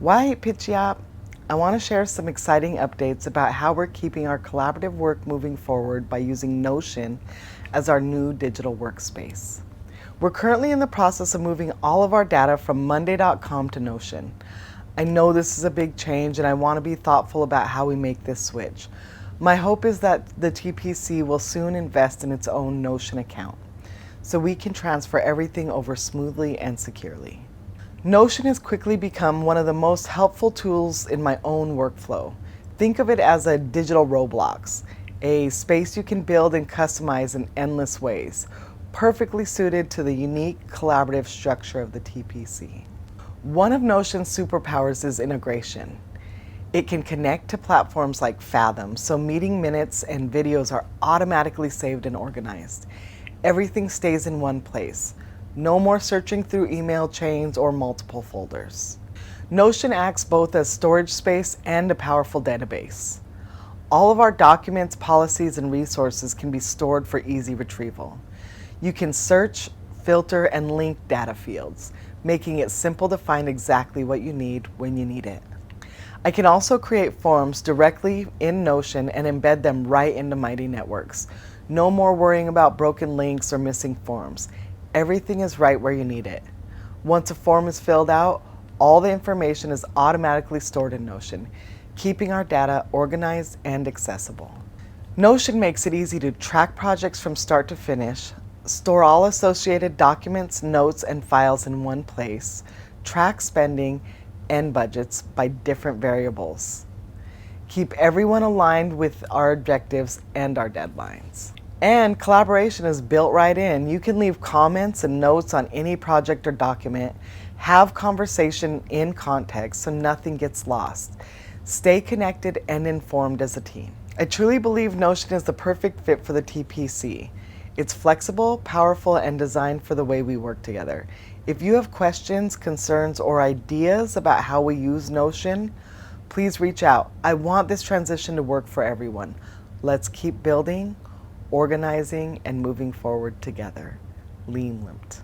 Why Pitchiap? I want to share some exciting updates about how we're keeping our collaborative work moving forward by using Notion as our new digital workspace. We're currently in the process of moving all of our data from Monday.com to Notion. I know this is a big change and I want to be thoughtful about how we make this switch. My hope is that the TPC will soon invest in its own Notion account so we can transfer everything over smoothly and securely. Notion has quickly become one of the most helpful tools in my own workflow. Think of it as a digital Roblox, a space you can build and customize in endless ways, perfectly suited to the unique collaborative structure of the TPC. One of Notion's superpowers is integration. It can connect to platforms like Fathom, so meeting minutes and videos are automatically saved and organized. Everything stays in one place. No more searching through email chains or multiple folders. Notion acts both as storage space and a powerful database. All of our documents, policies, and resources can be stored for easy retrieval. You can search, filter, and link data fields, making it simple to find exactly what you need when you need it. I can also create forms directly in Notion and embed them right into Mighty Networks. No more worrying about broken links or missing forms. Everything is right where you need it. Once a form is filled out, all the information is automatically stored in Notion, keeping our data organized and accessible. Notion makes it easy to track projects from start to finish, store all associated documents, notes, and files in one place, track spending and budgets by different variables, keep everyone aligned with our objectives and our deadlines. And collaboration is built right in. You can leave comments and notes on any project or document, have conversation in context so nothing gets lost. Stay connected and informed as a team. I truly believe Notion is the perfect fit for the TPC. It's flexible, powerful, and designed for the way we work together. If you have questions, concerns, or ideas about how we use Notion, please reach out. I want this transition to work for everyone. Let's keep building, organizing, and moving forward together. Lean limped.